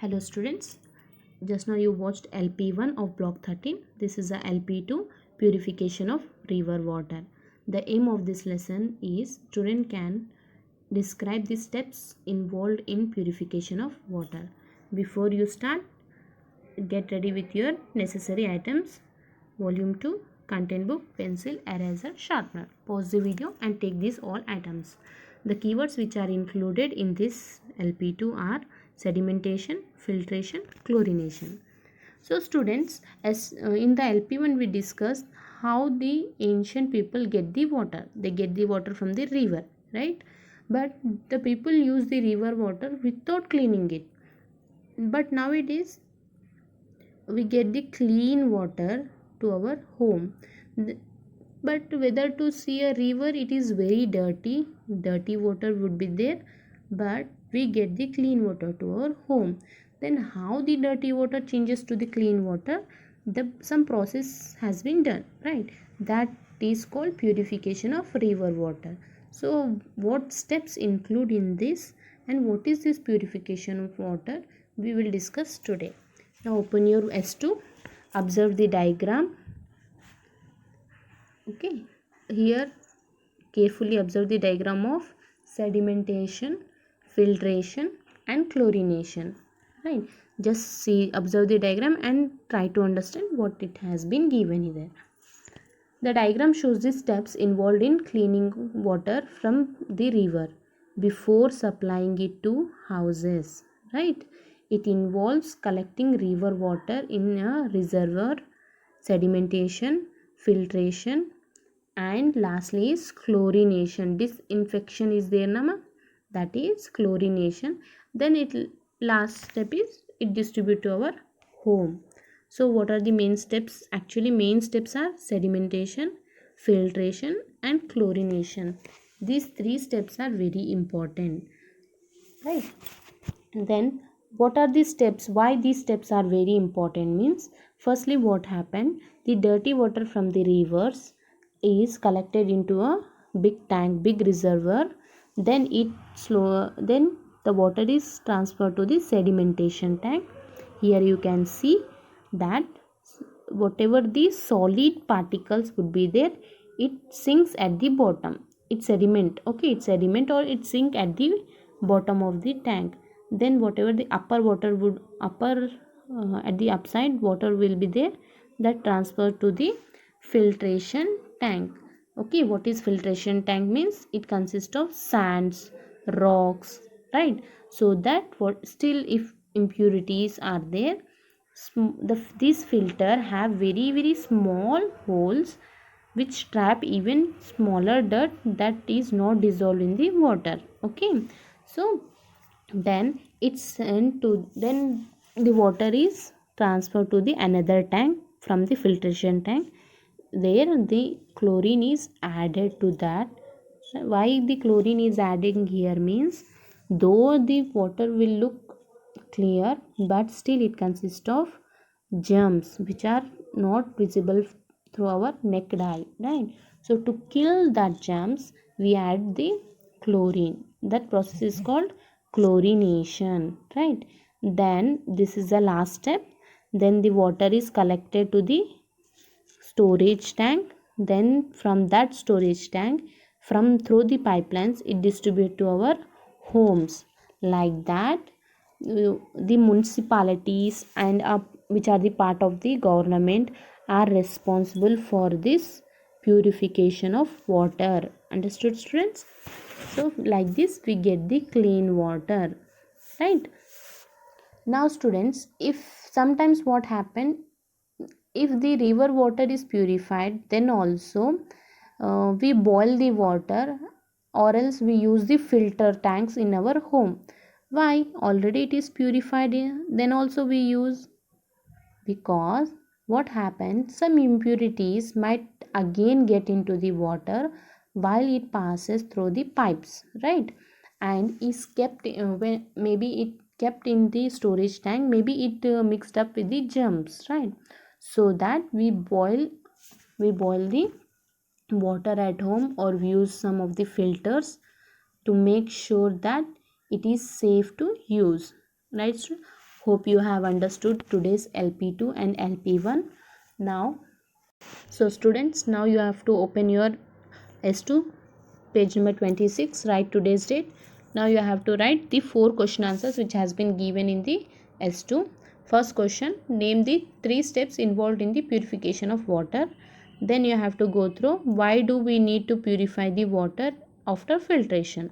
Hello students, just now you watched LP1 of block 13. This is the LP2 purification of river water. The aim of this lesson is student can describe the steps involved in purification of water. Before you start, get ready with your necessary items. Volume 2, content book, pencil, eraser, sharpener. Pause the video and take these all items. The keywords which are included in this LP2 are sedimentation, filtration, chlorination. So students, as in the LP1 we discussed how the ancient people get the water. They get the water from the river, right? But the people use the river water without cleaning it. But nowadays we get the clean water to our home. But whether to see a river, it is very dirty water would be there, but we get the clean water to our home. Then how the dirty water changes to the clean water? Some process has been done, right? That is called purification of river water. So what steps include in this and what is this purification of water, we will discuss today. Now open your S2, observe the diagram. Okay, here carefully observe the diagram of sedimentation, filtration and chlorination, right? Just see, observe the diagram and try to understand what it has been given there. The diagram shows the steps involved in cleaning water from the river before supplying it to houses, right? It involves collecting river water in a reservoir, sedimentation, filtration, and lastly is chlorination. Disinfection is there, nama, that is chlorination. Then last step is it distribute to our home. So what are the main steps? Actually main steps are sedimentation, filtration and chlorination. These three steps are very important, right? Then what are these steps? Why these steps are very important means, firstly what happened, the dirty water from the rivers is collected into a big tank, big reservoir. Then then the water is transferred to the sedimentation tank. Here you can see that whatever the solid particles would be there, it sinks at the bottom. It's sediment, okay, it's sediment or it sink at the bottom of the tank. Then whatever the at the upside water will be there, that transfer to the filtration tank. Okay, what is filtration tank means? It consists of sands, rocks, right? So that what still if impurities are there, this filter have very small holes which trap even smaller dirt that is not dissolved in the water. Okay, so then it's sent to, then the water is transferred to the another tank from the filtration tank. There the chlorine is added to that. Why the chlorine is adding here means, though the water will look clear but still it consists of germs which are not visible through our naked eye, right? So to kill that germs we add the chlorine. That process is called chlorination, right? Then this is the last step. Then the water is collected to the storage tank. Then from that storage tank, from through the pipelines, it distribute to our homes. Like that, the municipalities and which are the part of the government are responsible for this purification of water. Understood, students? So like this we get the clean water, right? Now students, if sometimes what happen, if the river water is purified, then also we boil the water or else we use the filter tanks in our home. Why? Already it is purified, then also we use, because what happens, some impurities might again get into the water while it passes through the pipes, right? And is kept when maybe it kept in the storage tank, maybe it mixed up with the germs, right? So that we boil the water at home or we use some of the filters to make sure that it is safe to use, right? Hope you have understood today's LP2 and LP1. Now, so students, now you have to open your S2, page number 26, write today's date. Now you have to write the 4 question answers which has been given in the S2. First question, name the 3 steps involved in the purification of water. Then you have to go through why do we need to purify the water after filtration.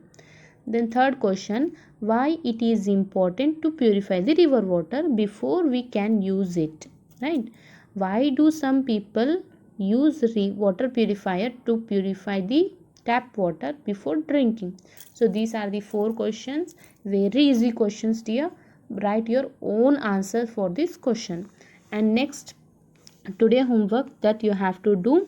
Then third question, why it is important to purify the river water before we can use it, right? Why do some people use water purifier to purify the tap water before drinking? So these are the 4 questions, very easy questions dear. Write your own answer for this question. And next, today homework that you have to do,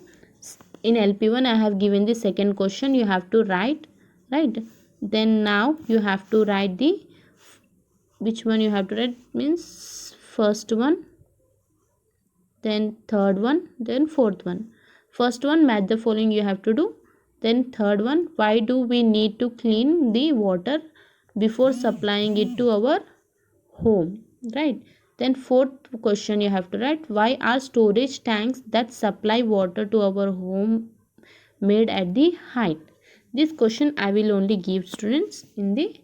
in LP1 I have given the second question, you have to write, right? Then now you have to write the, which one you have to write means first one, then third one, then fourth one. First one, match the following you have to do. Then third one, why do we need to clean the water before supplying it to our home, right? Then fourth question you have to write, why are storage tanks that supply water to our home made at the height? This question I will only give students in the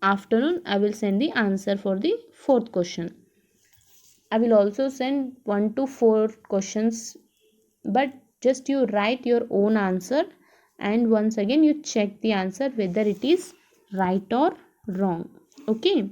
afternoon. I will send the answer for the fourth question. I will also send 1 to 4 questions, but just you write your own answer and once again you check the answer whether it is right or wrong. Okay.